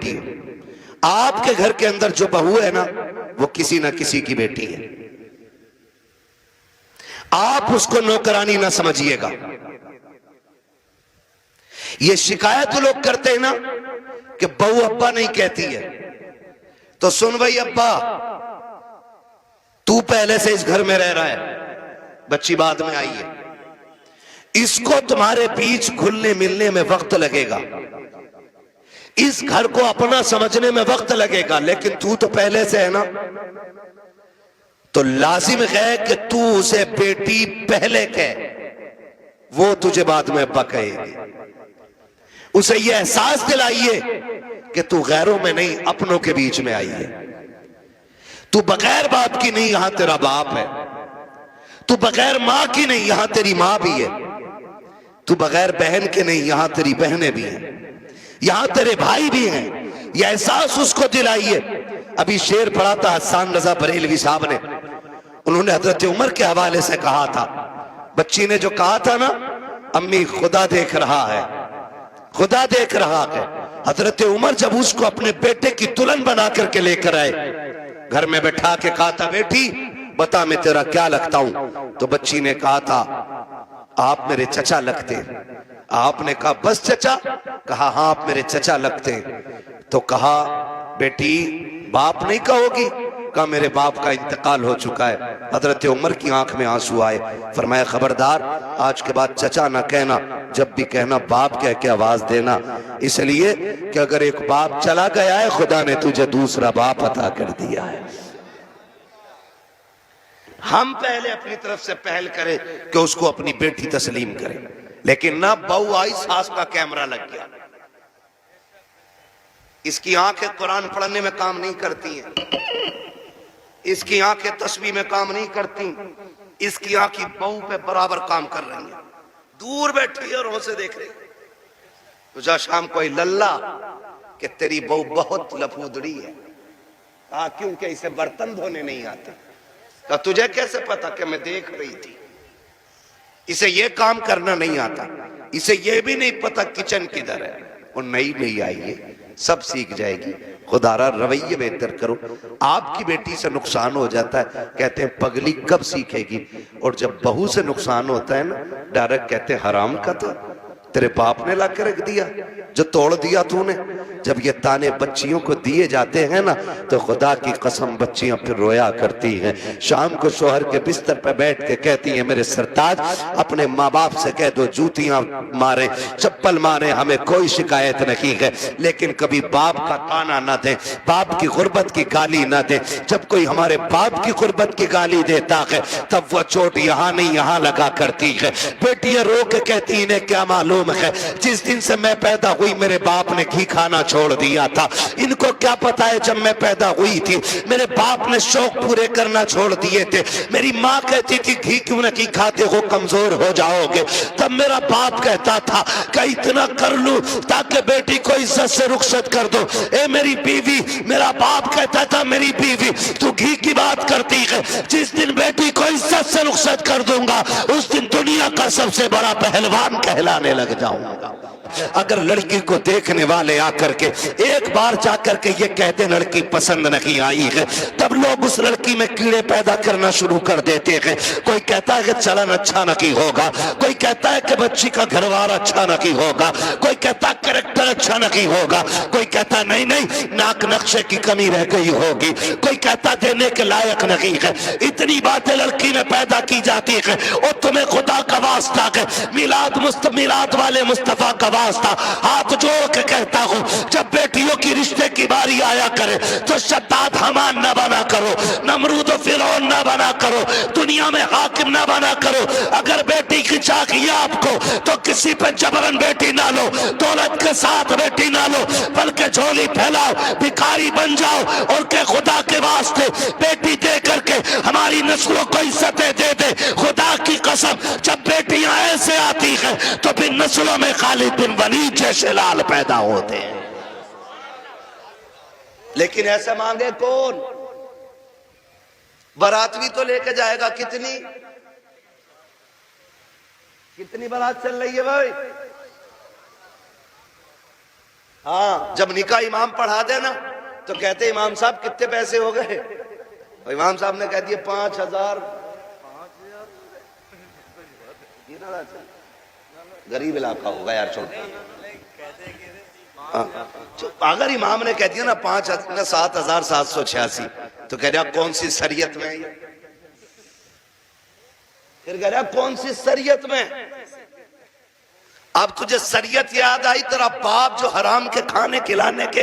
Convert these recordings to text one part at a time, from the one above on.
बेटी हो। आपके घर के अंदर जो बहू है ना, वो किसी ना किसी की बेटी है। आप उसको नौकरानी ना समझिएगा। ये शिकायत लोग करते हैं ना कि बहू अब्बा नहीं कहती है, तो सुन भाई अब्बा, तू पहले से इस घर में रह रहा है, बच्ची बाद में आई है, इसको तुम्हारे बीच घुलने मिलने में वक्त लगेगा, इस घर को अपना समझने में वक्त लगेगा, लेकिन तू तो पहले से है ना, तो लाजिम है कि तू उसे बेटी पहले कह, वो तुझे बाद में अब्बा कहेगी। उसे ये एहसास दिलाइए कि तू गैरों में नहीं, अपनों के बीच में आई है। तू बगैर बाप की नहीं, यहां तेरा बाप है। तू बगैर मां की नहीं, यहां तेरी मां भी है। तू बगैर बहन के नहीं, यहां तेरी बहनें भी हैं, यहां तेरे भाई भी हैं। यह एहसास उसको दिलाइए। अभी शेर पढ़ा था हसन रजा बरेलवी साहब ने, उन्होंने हजरत उमर के हवाले से कहा था, बच्ची ने जो कहा था ना, अम्मी खुदा देख रहा है, खुदा देख रहा है। हजरत उमर जब उसको अपने बेटे की दुल्हन बना करके लेकर आए, घर में बैठा के कहा था, बेटी बता मैं तेरा क्या लगता हूं। तो बच्ची ने कहा था, आप मेरे चचा लगते। आपने कहा बस चचा? कहा हाँ आप मेरे चचा लगते। तो कहा बेटी बाप नहीं कहोगी? कहा मेरे बाप का इंतकाल हो चुका है। हजरत उमर की आंख में आंसू आए। फरमाया खबरदार, आज के बाद चचा ना कहना, जब भी कहना बाप कह के आवाज देना, इसलिए कि अगर एक बाप चला गया है, खुदा ने तुझे दूसरा बाप अता कर दिया है। हम पहले अपनी तरफ से पहल करें कि उसको अपनी बेटी तस्लीम करें, लेकिन ना बहू आई, सास का कैमरा लग गया। इसकी आंखें कुरान पढ़ने में काम नहीं करती हैं, इसकी आंखें तस्बीह में काम नहीं करती, इसकी आंखें बहू पे बराबर काम कर रही हैं। दूर बैठी है और उसे देख रही। तुझा शाम कोई लल्ला कि तेरी बहू बहुत लफूदड़ी है। कहा क्योंकि इसे बर्तन धोने नहीं आते। तो तुझे कैसे पता कि मैं देख रही थी? इसे ये काम करना नहीं आता, इसे ये भी नहीं पता किचन किधर है। वो नई नई आई है, सब सीख जाएगी। खुदारा रवैये बेहतर करो। आपकी बेटी से नुकसान हो जाता है, कहते हैं पगली कब सीखेगी। और जब बहू से नुकसान होता है ना, डायरेक्ट कहते हैं हराम का था, तेरे बाप ने ला के रख दिया, जो तोड़ दिया तूने। जब ये ताने बच्चियों को दिए जाते हैं ना, तो खुदा की कसम बच्चियां फिर रोया करती हैं। शाम को शोहर के बिस्तर पर बैठ के कहती हैं, मेरे सरताज अपने माँ बाप से कह दो जूतियां मारे, चप्पल मारे, हमें कोई शिकायत नहीं है, लेकिन कभी बाप का ताना ना दे, बाप की गुर्बत की गाली ना दे। जब कोई हमारे बाप की गुर्बत की गाली देता है, तब वह चोट यहाँ नहीं यहाँ लगा करती है। बेटियां रो के कहती, इन्हें क्या मालूम है, जिस दिन से मैं पैदा हुई मेरे बाप ने घी खाना छोड़ दिया था। इनको क्या पता है जब मैं पैदा हुई थी मेरे बाप ने शौक पूरे करना छोड़ दिए थे। मेरी माँ कहती थी घी क्यों नहीं खाते हो, कमजोर हो जाओगे। तब मेरा बाप कहता था कि इतना कर लूं ताकि बेटी को इज्जत से रुखसत कर दो। ए मेरी बीवी, मेरा बाप कहता था मेरी बीवी तू घी की बात करती है, जिस दिन बेटी को इज्जत से रुखसत कर दूंगा उस दिन दुनिया का सबसे बड़ा पहलवान कहलाने लग जाऊंगा। अगर लड़की को देखने वाले आकर के एक बार जाकर के ये कहते लड़की पसंद नहीं आई है, तब लोग उस लड़की में कीड़े पैदा करना शुरू कर देते हैं। कोई कहता है कि चलन अच्छा नहीं होगा, कोई कहता है कि बच्ची का घरवार अच्छा नहीं होगा, कोई कहता है कैरेक्टर अच्छा नहीं होगा, कोई कहता नहीं नहीं नाक नक्शे की कमी रह गई होगी, कोई कहता देने के लायक नहीं है। इतनी बातें लड़की में पैदा की जाती है। और तुम्हें खुदा का वास्ता है, मिलाद वाले मुस्तफा का वास्ता हाथ जोड़ के कहता हूं, जब बेटियों की रिश्ते की बारी आया करे तो शद्दाद हमान ना बना करो, नमरूद फिरौन ना बना करो, दुनिया में हाकिम ना बना करो। अगर बेटी की चाहिए आपको तो किसी पे जबरन बेटी ना लो, दौलत के साथ बेटी ना लो, बल्कि झोली फैलाओ, भिखारी बन जाओ और के खुदा के वास्ते बेटी दे करके हमारी नस्लों को इज्जतें दे दे। खुदा की कसम, जब बेटियां ऐसे आती हैं तो फिर नस्लों में खालिद बिन वलीद जैसे लाल पैदा होते हैं। लेकिन ऐसा मांगे कौन? बारात भी तो लेके जाएगा। कितनी बारात चल रही है भाई? हाँ, जब निकाह इमाम पढ़ा देना तो कहते इमाम साहब कितने पैसे हो गए? तो इमाम साहब ने कह दिए 5,000। गरीब इलाका होगा यार, छोड़। अगर इमाम ने कह दिया ना 7,786, तो कह रहा कौन सी शरीयत में है? फिर कह रहा कौन सी शरीयत में? अब तुझे शरीयत याद आई, तेरा बाप जो हराम के खाने खिलाने के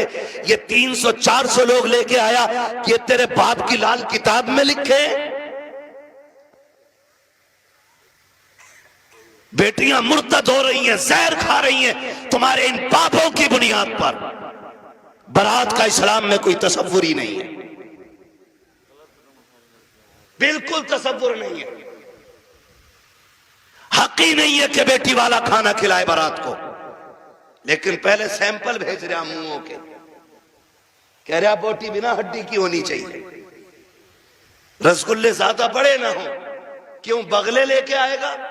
ये 300-400 लोग लेके आया, ये तेरे बाप की लाल किताब में लिखे? बेटियां मुर्तद हो रही हैं, जहर खा रही हैं तुम्हारे इन पापों की बुनियाद पर। बारात का इस्लाम में कोई तसव्वुर ही नहीं है, बिल्कुल तसव्वुर नहीं है। हक ही नहीं है कि बेटी वाला खाना खिलाए बारात को। लेकिन पहले सैंपल भेज रहा मुंहों के, कह रहा बोटी बिना हड्डी की होनी चाहिए, रसगुल्ले ज्यादा बड़े ना हो। क्यों? बगले लेके आएगा।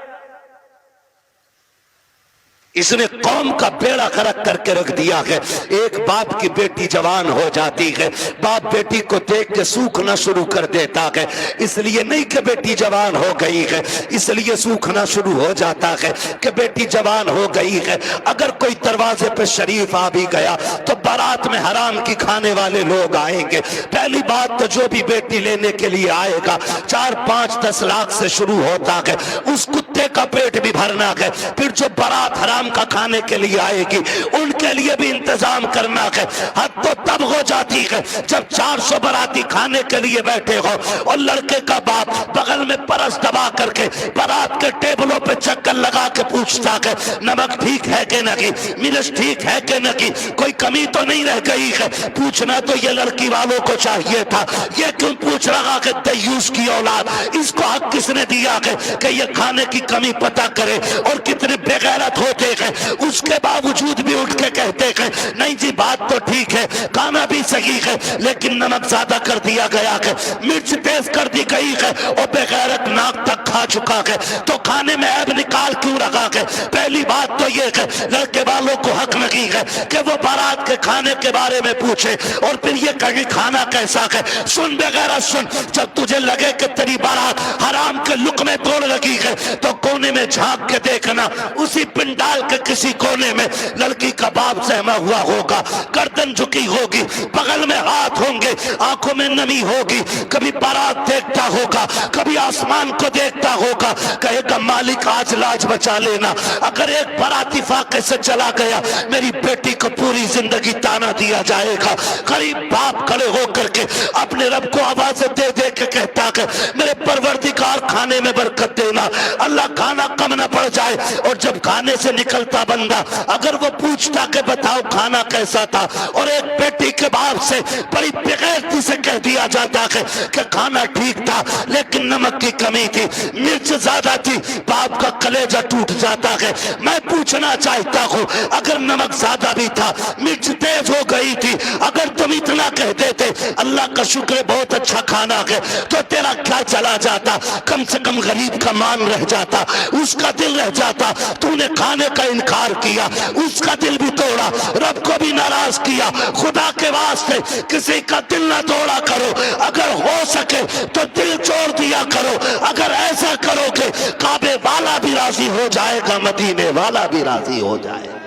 इसने कौम का बेड़ा गर्क करके रख दिया है। एक बाप की बेटी जवान हो जाती है, बाप बेटी को देख के सूखना शुरू कर देता है। इसलिए नहीं कि बेटी जवान हो गई है, इसलिए सूखना शुरू हो जाता है कि बेटी जवान हो गई है। अगर कोई दरवाजे पे शरीफ आ भी गया तो बारात में हराम की खाने वाले लोग आएंगे। पहली बात तो जो भी बेटी लेने के लिए आएगा 4-5-10 लाख से शुरू होता है, उस कुत्ते का पेट भी भरना है। फिर जो बारात हराम का खाने के लिए आएगी उनके लिए भी इंतजाम करना है। हद तो तब हो जाती है जब 400 बाराती खाने के लिए बैठे हो और लड़के का बाप बगल में परस दबा करके बारात के टेबलों पे चक्कर लगा के पूछता है नमक ठीक है कि नहीं, मिर्च ठीक है कि नहीं, कोई कमी तो नहीं रह गई है। पूछना तो ये लड़की वालों को चाहिए था, ये क्यों पूछ रहा है दयूस की औलाद? इसको हक किसने दिया है कि ये खाने की कमी पता करे? और कितने बेगैरत होते हैं, उसके बावजूद भी उठ के कहते हैं नहीं जी बात तो ठीक है, खाना भी सही है, लेकिन नमक ज्यादा कर दिया गया है, मिर्च तेज कर दी गई है और बेगैरत नाक तक खा चुका है, तो खाने में ऐब निकाल क्यों रखा है? पहली बात तो ये है लड़के वालों को हक नहीं है कि वो बारात के खाने के बारे में पूछे और फिर ये कहे खाना कैसा है। सुन बेगैरत सुन, जब तुझे लगे कि तेरी बारात हराम के लुक़मे तोड़ लगी है तो कोने में झांक के देखना, उसी पिंडाल के किसी कोने में लड़की का बाप सहमा हुआ होगा, गर्दन झुकी होगी, बगल में हाथ होंगे, आंखों में नमी होगी, कभी बारात देखता होगा, कभी आसमान को देखता होगा, कहेगा मालिक आज लाज बचा लेना। अगर एक बाराती फाके से चला गया मेरी बेटी को पूरी जिंदगी ताना दिया जाएगा। गरीब बाप खड़े होकर के अपने रब को आवाज़ दे दे के कहता है मेरे परवरदिगार खाने में बरकत देना, अल्लाह खाना कम न पड़ जाए। और जब खाने से निकलता बंदा अगर वो पूछता कि बताओ खाना कैसा था, और एक बेटी के बाप से बड़ी बेगैरती से कह दिया जाता है कि खाना ठीक था लेकिन नमक की कमी थी, मिर्च ज्यादा थी, बाप का कलेजा टूट जाता है। मैं पूछना चाहता हूँ अगर नमक ज्यादा भी था, मिर्च तेज हो गई थी, अगर तुम इतना कह देते अल्लाह का शुक्र है बहुत अच्छा खाना है, तो तेरा क्या चला जाता? कम से कम गरीब का मान रह जाता, उसका दिल रह जाता। तूने खाने का इनकार किया, उसका दिल भी तोड़ा, रब को भी नाराज किया। खुदा के वास्ते किसी का दिल ना तोड़ा करो, अगर हो सके तो दिल तोड़ दिया करो। अगर ऐसा करोगे काबे वाला भी राजी हो जाएगा, मदीने वाला भी राजी हो जाएगा।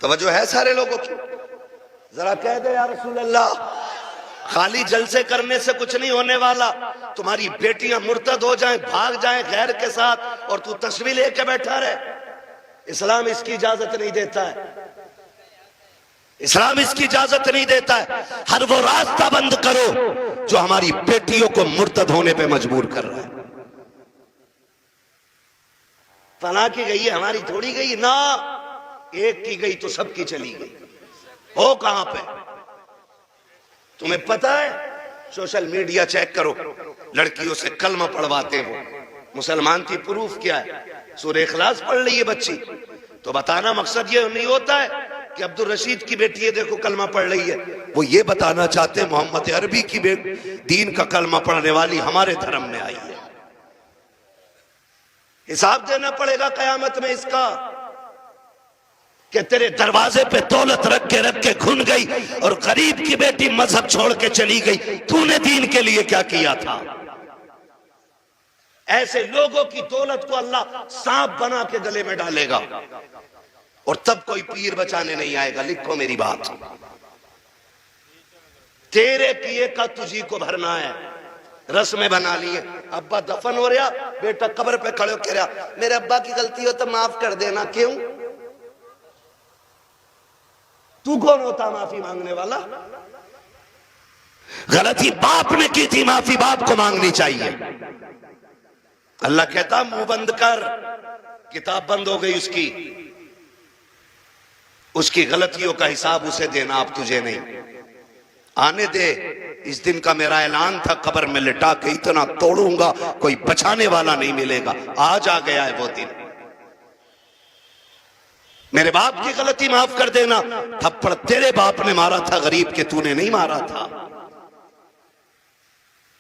तवज्जो है सारे लोगों की? जरा कह दे या रसूल अल्लाह, खाली जलसे करने से कुछ नहीं होने वाला। तुम्हारी बेटियां मुर्तद हो जाएं, भाग जाएं गैर के साथ और तू तस्वीर लेके बैठा रहे, इस्लाम इसकी इजाजत नहीं देता है। इस्लाम इसकी इजाजत नहीं देता है। हर वो रास्ता बंद करो जो हमारी बेटियों को मुर्तद होने पे मजबूर कर रहा है। फला की गई है, हमारी थोड़ी गई ना, एक की गई तो सबकी चली गई। हो कहां पे? तुम्हें पता है? सोशल मीडिया चेक करो, लड़कियों से कलमा पढ़वाते हो, मुसलमान की प्रूफ क्या है? सूरह इखलास पढ़ ली है बच्ची, तो बताना मकसद ये नहीं होता है कि अब्दुल रशीद की बेटी है देखो कलमा पढ़ रही है, वो ये बताना चाहते हैं मोहम्मद अरबी की दीन का कलमा पढ़ने वाली हमारे धर्म में आई है। हिसाब देना पड़ेगा कयामत में इसका कि तेरे दरवाजे पे दौलत रख के घुन गई और गरीब की बेटी मजहब छोड़ के चली गई, तूने दीन के लिए क्या किया था। ऐसे लोगों की दौलत को अल्लाह सांप बना के गले में डालेगा और तब कोई पीर बचाने नहीं आएगा। लिखो मेरी बात, तेरे किए का तुझी को भरना है। रस्में बना लिए, अब्बा दफन हो रहा, बेटा कब्र पे खड़े हो कह रहा मेरे अब्बा की गलती हो तो माफ कर देना। क्यों? तू कौन होता माफी मांगने वाला? गलती बाप ने की थी, माफी बाप को मांगनी चाहिए। अल्लाह कहता मुंह बंद कर, किताब बंद हो गई उसकी गलतियों का हिसाब उसे देना, अब तुझे नहीं। आने दे, इस दिन का मेरा ऐलान था, कब्र में लिटा के इतना तोड़ूंगा कोई बचाने वाला नहीं मिलेगा। आज आ गया है वो दिन। मेरे बाप की गलती माफ कर देना, थप्पड़ तेरे बाप ने मारा था गरीब के, तूने नहीं मारा था।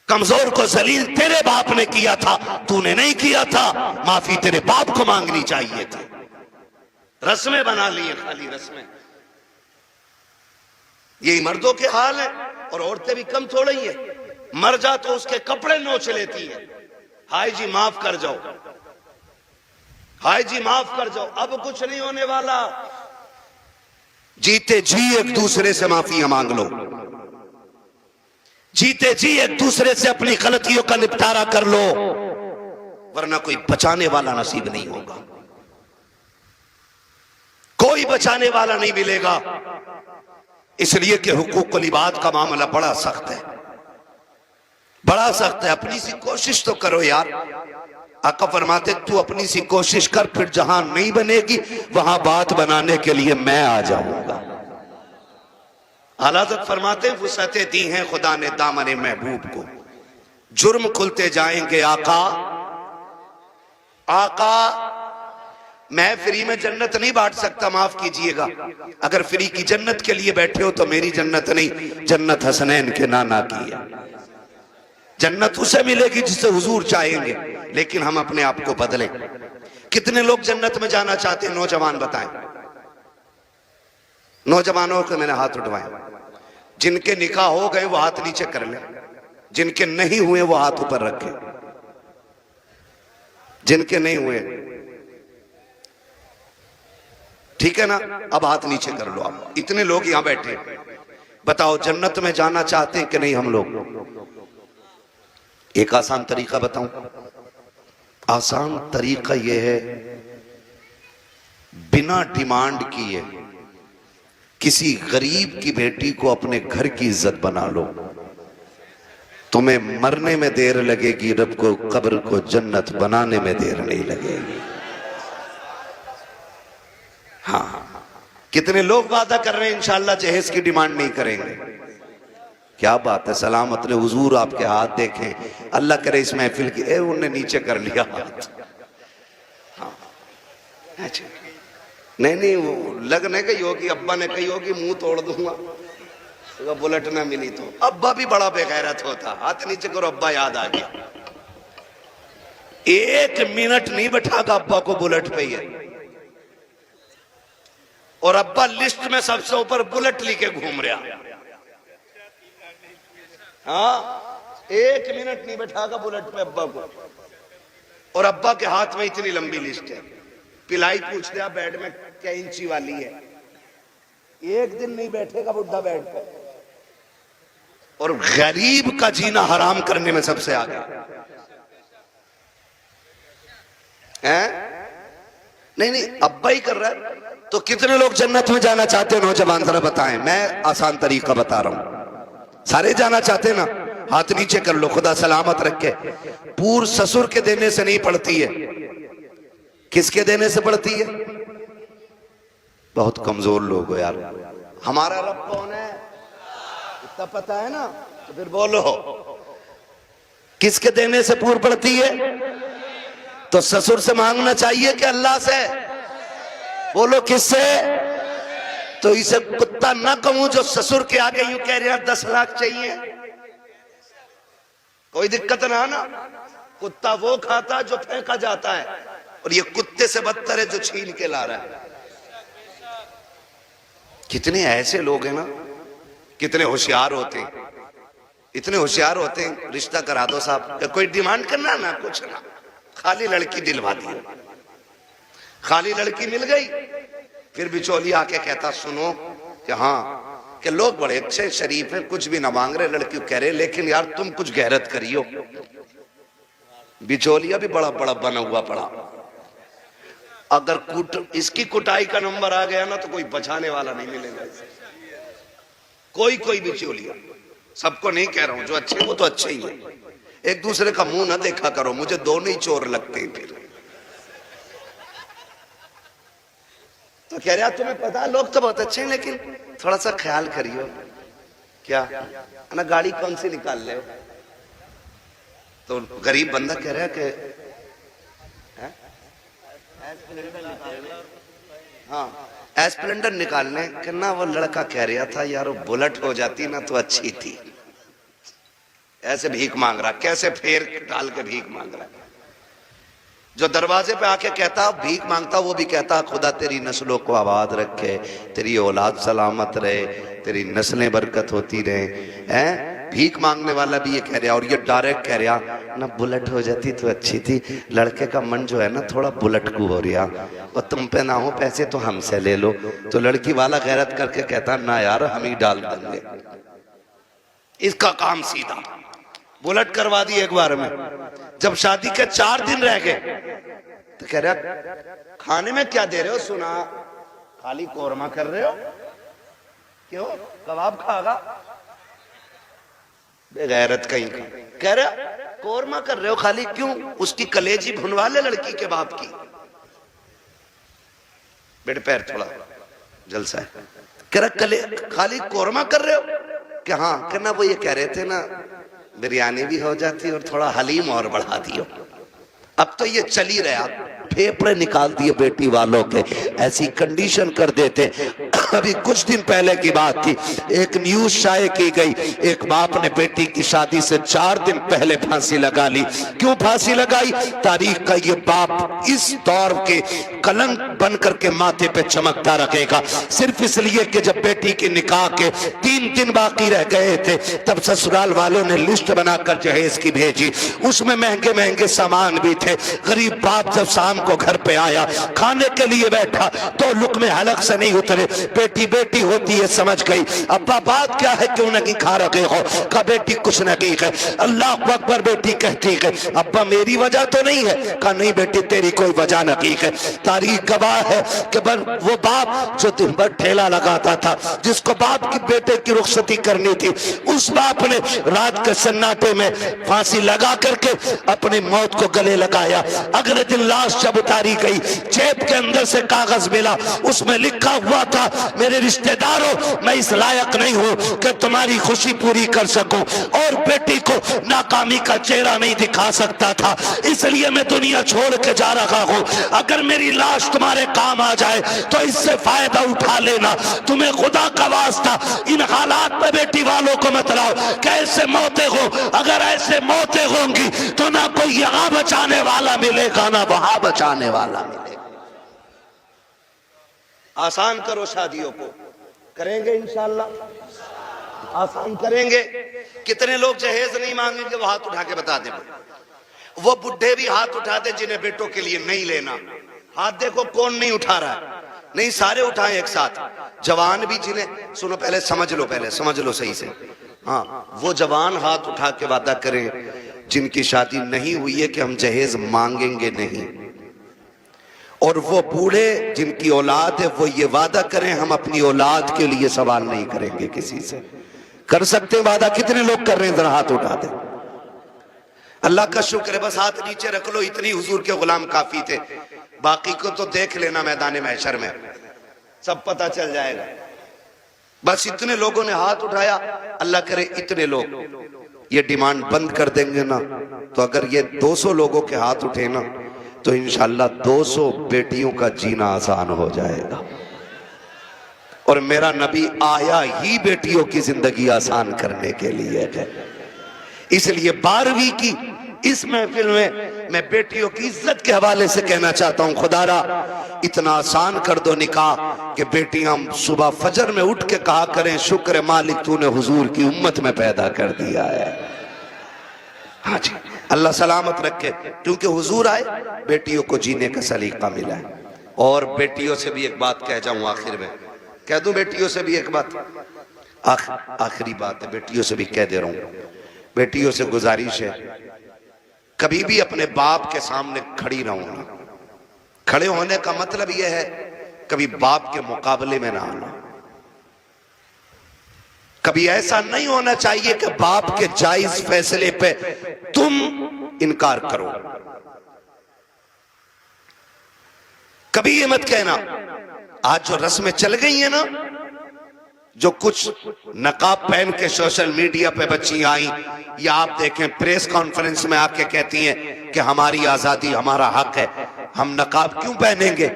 कमजोर को जलील तेरे बाप ने किया था, तूने नहीं किया था। माफी तेरे बाप को मांगनी चाहिए थी। रस्में बना लिए, खाली रस्में। यही मर्दों के हाल है, और औरतें भी कम थोड़ी है। मर जा तो उसके कपड़े नोच लेती है। हाय जी माफ कर जाओ, हाय जी माफ कर जाओ, अब कुछ नहीं होने वाला। जीते जी एक दूसरे से माफियां मांग लो, जीते जी एक दूसरे से अपनी गलतियों का निपटारा कर लो, वरना कोई बचाने वाला नसीब नहीं होगा, कोई बचाने वाला नहीं मिलेगा। इसलिए कि हुकूकुल इबाद का मामला बड़ा सख्त है, बड़ा सख्त है। अपनी सी कोशिश तो करो यार। आका फरमाते तू अपनी सी कोशिश कर, फिर जहां नहीं बनेगी वहां बात बनाने के लिए मैं आ जाऊंगा। आला हज़रत फरमाते वुसअतें दी हैं खुदा ने दामने महबूब को, जुर्म खुलते जाएंगे आका। आका मैं फ्री में जन्नत नहीं बांट सकता, माफ कीजिएगा। अगर फ्री की जन्नत के लिए बैठे हो तो मेरी जन्नत नहीं, जन्नत हसनैन के नाना की है। जन्नत उसे मिलेगी जिसे हुजूर चाहेंगे, लेकिन हम अपने आप को बदलें। कितने लोग जन्नत में जाना चाहते हैं? नौजवान बताएं, नौजवानों को मैंने हाथ उठवाए। जिनके निकाह हो गए वो हाथ नीचे कर ले, जिनके नहीं हुए वो हाथ ऊपर रखे। जिनके नहीं हुए ठीक है ना, अब हाथ नीचे कर लो। आप इतने लोग यहां बैठे, बताओ जन्नत में जाना चाहते हैं कि नहीं हम लोग? एक आसान तरीका बताऊं, आसान तरीका यह है, बिना डिमांड किए किसी गरीब की बेटी को अपने घर की इज्जत बना लो। तुम्हें मरने में देर लगेगी, रब को कब्र को जन्नत बनाने में देर नहीं लगेगी। हाँ, कितने लोग वादा कर रहे हैं इंशाअल्लाह जहेज की डिमांड नहीं करेंगे। क्या बात है, सलामत ने हुजूर आपके हाथ देखें, अल्लाह करे इस महफिल की। उन्होंने नीचे कर लिया हाथ। हाँ अच्छा, नहीं वो लगने गई होगी, अब्बा ने कही होगी मुंह तोड़ दूंगा तो बुलेट ना मिली तो। अब्बा भी बड़ा बेगैरत होता, हाथ नीचे करो, अब्बा याद आ गया। 1 मिनट नहीं बैठागा अब्बा को बुलेट पे ही, और अब्बा लिस्ट में सबसे ऊपर बुलेट लेके घूम रहा। हाँ 1 मिनट नहीं बैठागा बुलेट पे अब्बा को, और अब्बा के हाथ में इतनी लंबी लिस्ट है। पिलाई पूछ दिया बेड में क्या इंची वाली है, 1 दिन नहीं बैठेगा बुढ़ा बेड पे। और गरीब का जीना हराम करने में सबसे आगे है। नहीं अब्बा ही कर रहा है, तो कितने लोग जन्नत में जाना चाहते हैं? नौजवान जरा बताएं, मैं आसान तरीका बता रहा हूं। सारे जाना चाहते हैं ना? हाथ नीचे कर लो, खुदा सलामत रखे। पूर्व ससुर के देने से नहीं पड़ती है, किसके देने से पड़ती है? बहुत कमजोर लोग हो यार। हमारा रब कौन है इतना पता है ना, तो फिर बोलो किसके देने से पूर्व पड़ती है? तो ससुर से मांगना चाहिए कि अल्लाह से? बोलो किससे? तो इसे कुत्ता ना कहूं जो ससुर के आगे यूं कह रहे हैं 10 लाख चाहिए, कोई दिक्कत ना। कुत्ता वो खाता जो फेंका जाता है, और ये कुत्ते से बदतर है जो छीन के ला रहा है। कितने ऐसे लोग हैं ना, कितने होशियार होते हैं, इतने होशियार होते हैं। रिश्ता करा दो साहब, कोई डिमांड करना ना, कुछ ना, खाली लड़की दिलवा दी। खाली लड़की मिल गई, फिर बिचौली आके कहता सुनो कि हाँ कि लोग बड़े अच्छे शरीफ हैं, कुछ भी ना मांग रहे, लड़की कह रहे लेकिन यार तुम कुछ गैरत करियो। बिचौलिया भी बड़ा बड़ा बना हुआ पड़ा। अगर इसकी कुटाई का नंबर आ गया ना तो कोई बचाने वाला नहीं मिलेगा। कोई बिचौलिया, सबको नहीं कह रहा हूं, जो अच्छे वो तो अच्छे ही है। एक दूसरे का मुंह ना देखा करो, मुझे दोनों ही चोर लगते हैं। फिर तो कह रहा तुम्हें पता लोग तो बहुत अच्छे हैं लेकिन थोड़ा सा ख्याल करियो। क्या ना गाड़ी कौन सी निकाल ले? तो गरीब बंदा कह रहा है कि हाँ एस्प्लेंडर निकालने कि ना। वो लड़का कह रहा था यार वो बुलेट हो जाती ना तो अच्छी थी। ऐसे भीख मांग रहा, कैसे फेर डाल के भीख मांग रहा। जो दरवाजे पे आके कहता भीख मांगता, वो भी कहता खुदा तेरी नस्लों को आबाद रखे, तेरी औलाद सलामत रहे, तेरी नस्लें बरकत होती रहे। हैं भीख मांगने वाला भी ये कह रहा, और ये डायरेक्ट कह रहा ना बुलेट हो जाती तो अच्छी थी। लड़के का मन जो है ना थोड़ा बुलेट को हो रहा, और तुम पे ना हो पैसे तो हमसे ले लो। तो लड़की वाला गैरत करके कहता ना यार हम ही डाल देंगे। इसका काम सीधा बुलेट करवा दी एक बार में। जब शादी के 4 दिन रह गए तो कह रहा खाने में क्या दे रहे हो? सुना खाली कोरमा कर रहे हो, क्यों कबाब खागा? बेगैरत कहीं का। कह रहा कोरमा कर रहे हो खाली, क्यों? उसकी कलेजी भुनवा ले लड़की के बाप की। बेटे पैर थोड़ा जलसा है। कह रहा खाली कोरमा कर रहे हो क्या? हाँ कहना वो ये कह रहे थे ना बिरयानी भी हो जाती और थोड़ा हलीम और बढ़ा दियो। अब तो ये चल ही रहा, फेफड़े निकाल दिए बेटी वालों के, ऐसी कंडीशन कर देते। अभी कुछ दिन पहले की बात थी, एक न्यूज शाये की गई, एक बाप ने बेटी की शादी से 4 दिन पहले फांसी लगा ली। क्यों फांसी लगाई? तारीख का ये बाप इस दौर के कलंक बन करके माथे पे चमकता रखेगा, सिर्फ इसलिए कि जब बेटी के निकाह के 3 दिन बाकी रह गए थे तब ससुराल वालों ने लिस्ट बनाकर जहेज की भेजी। उसमें महंगे महंगे सामान भी थे। गरीब बाप जब शाम को घर पे आया, खाने के लिए बैठा तो लुक़्मे हलक से नहीं उतरे। बेटी बेटी होती है समझ गई। अब्बा बात क्या है, क्यों नहीं खा रखे हो? का बेटी कुछ नहीं है। अल्लाह अकबर बेटी कहती है अब्बा मेरी वजह तो नहीं है? का नहीं बेटी तेरी कोई वजह नहीं है। तारीख गवाह है कि वो बाप जो दिन भर ठेला लगाता था, जिसको बाप की बेटे की रुखसती करनी थी, उस बाप ने रात के सन्नाटे में फांसी लगा करके अपनी मौत को गले लगाया। अगले दिन लाश जब उतारी गई, जेब के अंदर से कागज मिला, उसमें लिखा हुआ था मेरे रिश्तेदारों मैं इस लायक नहीं हूं कि तुम्हारी खुशी पूरी कर सकूं, और बेटी को नाकामी का चेहरा नहीं दिखा सकता था, इसलिए मैं दुनिया छोड़ के जा रहा हूं। अगर मेरी लाश तुम्हारे काम आ जाए तो इससे फायदा उठा लेना। तुम्हें खुदा का वास्ता इन हालात में बेटी वालों को मत लाओ। कैसे मौतें हो, अगर ऐसे मौतें होंगी तो ना कोई यहां बचाने वाला मिलेगा ना वहां बचाने वाला मिलेगा। आसान करो शादियों को, करेंगे इंशाअल्लाह आसान करेंगे। कितने लोग जहेज नहीं मांगेंगे वो हाथ उठा के बता दे। वो बुढ़े भी हाथ उठा दे जिन्हें बेटों के लिए नहीं लेना। हाथ देखो कौन नहीं उठा रहा है। नहीं सारे उठाए एक साथ। जवान भी जिन्हें, सुनो पहले समझ लो सही से। हाँ वो जवान हाथ उठा के वादा करें जिनकी शादी नहीं हुई है कि हम जहेज मांगेंगे नहीं। और वो बूढ़े जिनकी औलाद है वो ये वादा करें हम अपनी औलाद के लिए सवाल नहीं करेंगे किसी से। कर सकते वादा? कितने लोग कर रहे हैं? जरा हाथ उठा दे। अल्लाह का शुक्र है, बस हाथ नीचे रख लो, इतनी हुजूर के गुलाम काफी थे। बाकी को तो देख लेना मैदान महशर में, सब पता चल जाएगा। बस इतने लोगों ने हाथ उठाया। अल्लाह करे इतने लोग ये डिमांड बंद कर देंगे ना, तो अगर ये 200 लोगों के हाथ उठे ना तो इंशाअल्लाह 200 बेटियों का जीना आसान हो जाएगा। और मेरा नबी आया ही बेटियों की जिंदगी आसान करने के लिए है। इसलिए 12वीं की इस महफिल में मैं बेटियों की इज्जत के हवाले से कहना चाहता हूं, खुदारा इतना आसान कर दो निकाह कि बेटियां सुबह फजर में उठ के कहा करें, शुक्र मालिक तूने हुजूर की उम्मत में पैदा कर दिया है। हाँ जी, अल्लाह सलामत रखे, क्योंकि हुजूर आए, बेटियों को जीने का सलीका मिला है। और बेटियों से भी एक बात कह जाऊं आखिर में, कह दूं बेटियों से भी एक बात, आखिरी बात है, बेटियों से भी कह दे रहा हूं, बेटियों से गुजारिश है, कभी भी अपने बाप के सामने खड़ी ना होना। खड़े होने का मतलब यह है कभी बाप के मुकाबले में ना आना। कभी ऐसा नहीं होना चाहिए कि बाप के जायज फैसले पे तुम इनकार करो। कभी ये मत कहना, आज जो रस्में चल गई है ना, जो कुछ नकाब पहन के सोशल मीडिया पे बच्चियां आई, या आप देखें प्रेस कॉन्फ्रेंस में आके कहती हैं कि हमारी आजादी हमारा हक है, हम नकाब क्यों पहनेंगे,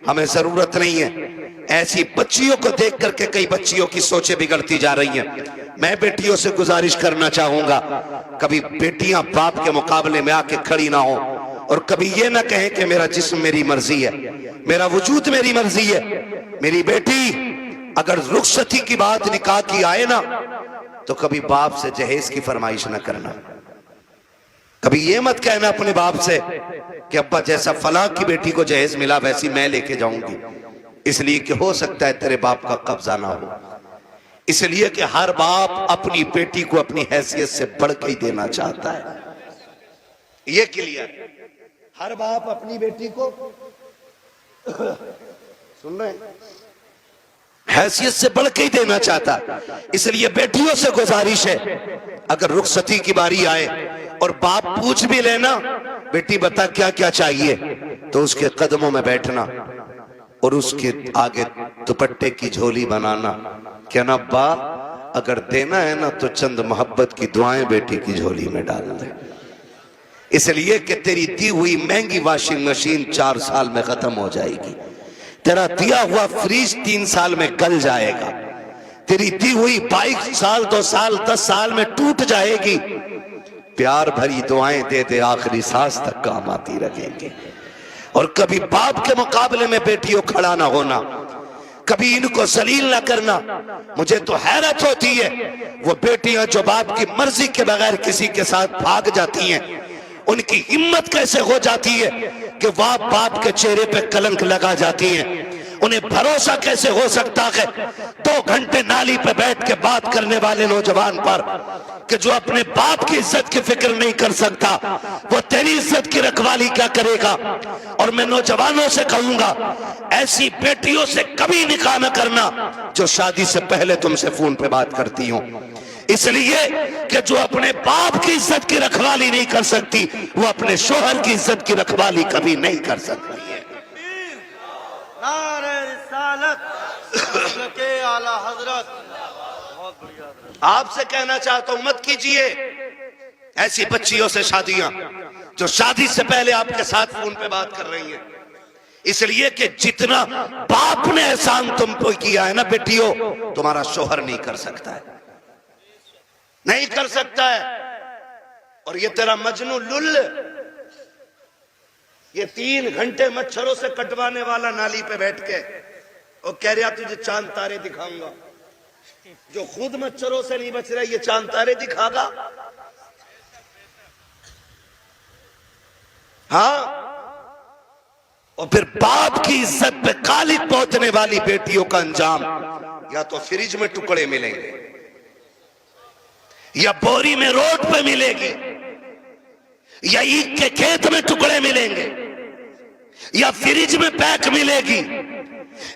हमें जरूरत नहीं है। ऐसी बच्चियों को देख करके कई बच्चियों की सोचें बिगड़ती जा रही हैं। मैं बेटियों से गुजारिश करना चाहूंगा, कभी बेटियां बाप के मुकाबले में आके खड़ी ना हो, और कभी ये ना कहें कि मेरा जिस्म मेरी मर्जी है, मेरा वजूद मेरी मर्जी है। मेरी बेटी अगर रुखसती की बात निकाह की आए ना, तो कभी बाप से जहेज की फरमाइश ना करना। कभी ये मत कहना अपने बाप से कि अब्बा जैसा फलां की बेटी को जहेज मिला वैसी मैं लेके जाऊंगी, इसलिए कि हो सकता है तेरे बाप का कब्जा ना हो। इसलिए कि हर बाप अपनी बेटी को अपनी हैसियत से बढ़ के ही देना चाहता है। ये क्लियर, हर बाप अपनी बेटी को सुन रहे हैं, हैसियत से बढ़ के ही देना चाहता। इसलिए बेटियों से गुजारिश है, अगर रुखसती की बारी आए और बाप पूछ भी लेना, बेटी बता क्या क्या चाहिए, तो उसके कदमों में बैठना और उसके आगे दुपट्टे की झोली बनाना, कहना अब्बा अगर देना है ना तो चंद मोहब्बत की दुआएं बेटी की झोली में डाल दे। इसलिए कि तेरी दी हुई महंगी वॉशिंग मशीन 4 साल में खत्म हो जाएगी, तेरा दिया हुआ फ्रिज 3 साल में गल जाएगा, तेरी दी हुई बाइक साल 2 साल 10 साल में टूट जाएगी। प्यार भरी दुआएं दे दे, आखिरी सांस तक काम आती रहेंगी। और कभी बाप के मुकाबले में बेटियों खड़ा ना होना, कभी इनको जलील ना करना। मुझे तो हैरत होती है वो बेटियां जो बाप की मर्जी के बगैर किसी के साथ भाग जाती हैं, उनकी हिम्मत कैसे हो जाती है कि वह बाप के चेहरे पे कलंक लगा जाती हैं। उन्हें भरोसा कैसे हो सकता है 2 घंटे नाली पे बैठ के बात करने वाले नौजवान पर कि जो अपने बाप की इज्जत की फिक्र नहीं कर सकता, वो तेरी इज्जत की रखवाली क्या करेगा। और मैं नौजवानों से कहूंगा, ऐसी बेटियों से कभी निकाह न करना जो शादी से पहले तुमसे फोन पे बात करती हो, इसलिए कि जो अपने बाप की इज्जत की रखवाली नहीं कर सकती, वो अपने शोहर की इज्जत की रखवाली कभी नहीं कर सकती है। आपसे कहना चाहता हूं, मत कीजिए ऐसी बच्चियों से शादियां जो शादी से पहले आपके साथ फोन पे बात कर रही हैं। इसलिए कि जितना बाप ने एहसान तुम पे किया है ना बेटियों, तुम्हारा शोहर नहीं कर सकता है, नहीं कर सकता है। और ये तेरा मजनू लुल, ये 3 घंटे मच्छरों से कटवाने वाला नाली पे बैठ के और कह रहा तुझे चांद तारे दिखाऊंगा, जो खुद मच्छरों से नहीं बच रहा ये चांद तारे दिखागा। हाँ, और फिर बाप की इज्जत पे कालिक पहुंचने वाली बेटियों का अंजाम या तो फ्रिज में टुकड़े मिलेंगे, या बोरी में रोड पे मिलेगी, या ईख के खेत में टुकड़े मिलेंगे, या फ्रिज में पैक मिलेगी।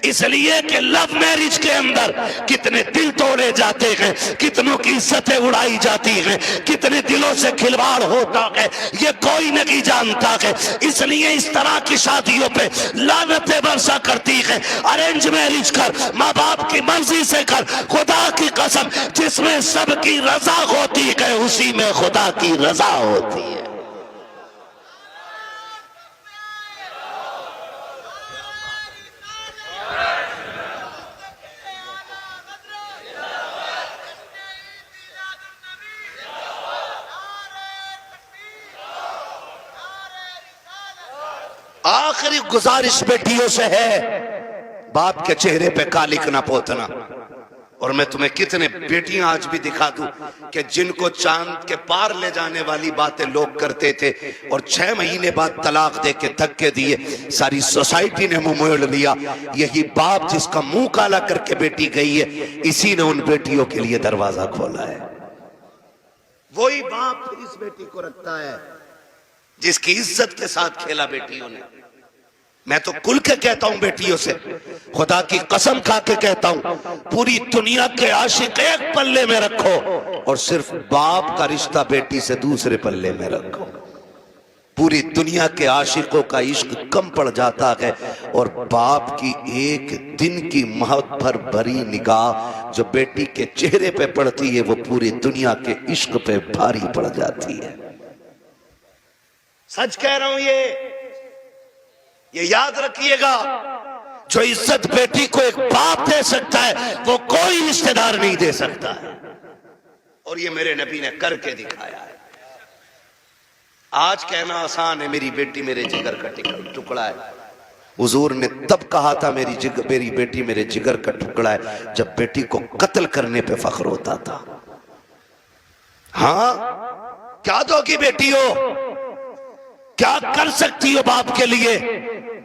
इसलिए कि लव मैरिज के अंदर कितने दिल तोड़े जाते हैं, कितनों की इज्जतें उड़ाई जाती हैं, कितने दिलों से खिलवाड़ होता है, ये कोई नहीं जानता है। इसलिए इस तरह की शादियों पे लानतें बरसा करती है। अरेंज मैरिज कर, माँ बाप की मर्जी से कर, खुदा की कसम जिसमें सबकी रजा होती है उसी में खुदा की रजा होती है। आखिरी गुजारिश बेटियों से है, बाप के चेहरे पे कालिक ना पोतना। और मैं तुम्हें कितने बेटियां आज भी दिखा दूं कि जिनको चांद के पार ले जाने वाली बातें लोग करते थे और 6 महीने बाद तलाक दे के धक्के दिए, सारी सोसाइटी ने मुंह मोड़ लिया। यही बाप जिसका मुंह काला करके बेटी गई है, इसी ने उन बेटियों के लिए दरवाजा खोला है। वही बाप फिर इस बेटी को रखता है जिसकी इज्जत के साथ खेला बेटियों ने। मैं तो खुल के कहता हूं बेटियों से, खुदा की कसम खा के कहता हूं, पूरी दुनिया के आशिक एक पल्ले में रखो और सिर्फ बाप का रिश्ता बेटी से दूसरे पल्ले में रखो। पूरी दुनिया के आशिकों का इश्क कम पड़ जाता है और बाप की एक दिन की मोहब्बत भरी निगाह जो बेटी के चेहरे पे पड़ती है, वो पूरी दुनिया के इश्क पे भारी पड़ जाती है। सच कह रहा हूं, ये याद रखिएगा, जो इज्जत बेटी को एक बाप दे सकता है वो कोई रिश्तेदार नहीं दे सकता है। और ये मेरे नबी ने करके दिखाया है। आज कहना आसान है, मेरी बेटी मेरे जिगर का टुकड़ा है। हुजूर ने तब कहा था मेरी बेटी मेरे जिगर का टुकड़ा है, जब बेटी को कत्ल करने पे फख्र होता था। हाँ, क्या दोगी बेटी हो, क्या कर सकती हो बाप के लिए,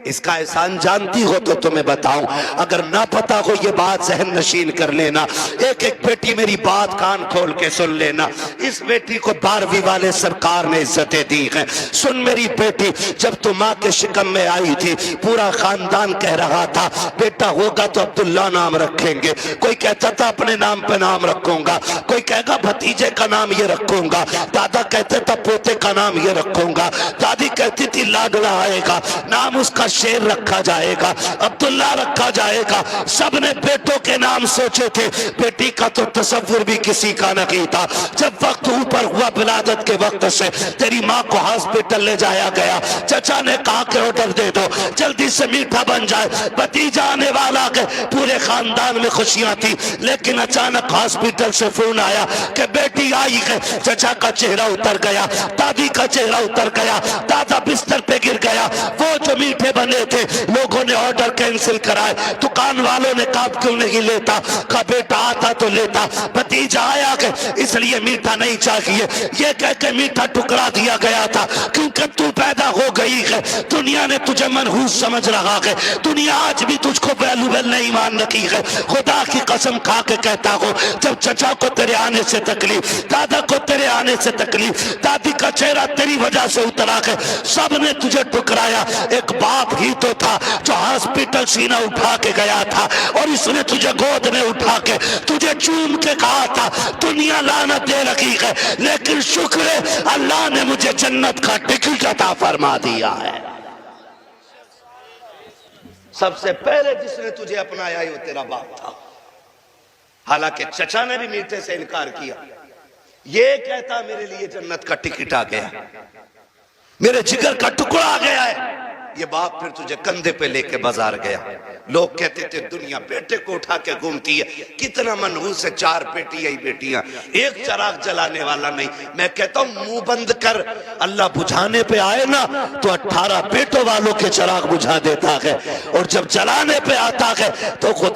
इसका एहसान जानती हो तो तुम्हें बताऊं। अगर ना पता हो ये बात जहन नशीन कर लेना। एक एक बेटी मेरी बात कान खोल के सुन लेना। इस बेटी को 12वीं वाले सरकार ने इज्जतें दी हैं। सुन मेरी बेटी, जब तू माँ के शिकम में आई थी, पूरा खानदान कह रहा था बेटा होगा तो अब्दुल्ला नाम रखेंगे। कोई कहता था अपने नाम पे नाम रखूंगा, कोई कहेगा भतीजे का नाम ये रखूंगा, दादा कहते था पोते का नाम ये रखूंगा, दादी कहती थी लाडला आएगा, नाम उसका शेर रखा जाएगा, अब्दुल्ला रखा जाएगा। सबने बेटों के नाम सोचे थे, बेटी का तो तसव्वुर भी किसी का नहीं था। जब वक्त ऊपर हुआ विलादत के वक्त से, तेरी माँ को हॉस्पिटल ले जाया गया। चचा ने कहा कि ऑर्डर दे दो, जल्दी से मीठा बन जाए, भतीजा आने वाला है। पूरे खानदान में खुशियां थी, लेकिन अचानक हॉस्पिटल से फोन आया कि बेटी आई है। चचा का चेहरा उतर गया, दादी का चेहरा उतर गया, दादा बिस्तर पे गिर गया। वो जो मीठे बने थे, लोगों ने ऑर्डर कैंसिल कराए। दुकान वालों ने कहा क्यों नहीं लेता, कहा बेटा आता तो लेता, भतीजा आया के इसलिए मीठा नहीं चाहिए। ये कह के मीठा टुकड़ा दिया गया था, क्योंकि तू पैदा हो गई है। दुनिया ने तुझे मनहूस समझ रहा है, दुनिया आज भी तुझको वैल्यूबल नहीं मान रखी है। खुदा की कसम खा के कहता हूँ, जब चचा को तेरे आने से तकलीफ, दादा को तेरे आने से तकलीफ, दादी का चेहरा तेरी वजह से उतरा है, सबने तुझे ठुकराया। एक बाप ही तो था जो हॉस्पिटल सीना उठा के गया था और इसने तुझे गोद में उठा के तुझे चूम के कहा था दुनिया लानत दे रखी है, लेकिन शुक्र है अल्लाह ने मुझे जन्नत का टिकट अता फरमा दिया है। सबसे पहले जिसने तुझे अपनाया वो तेरा बाप था। हालांकि चचा ने भी मीठे से इनकार किया। ये कहता मेरे लिए जन्नत का टिकट आ गया, मेरे जिगर का टुकड़ा आ गया है। ये बाप फिर तुझे कंधे पे लेके बाजार गया। लोग कहते थे दुनिया बेटे को उठा के घूमती है, कितना मनहूस है, 4 बेटी ही बेटियां, एक चराग जलाने वाला नहीं। मैं कहता हूं मुंह बंद कर, अल्लाह बुझाने पे आए ना तो 18 बेटों वालों के चराग बुझा देता है, और जब जलाने पे आता है तो खुदा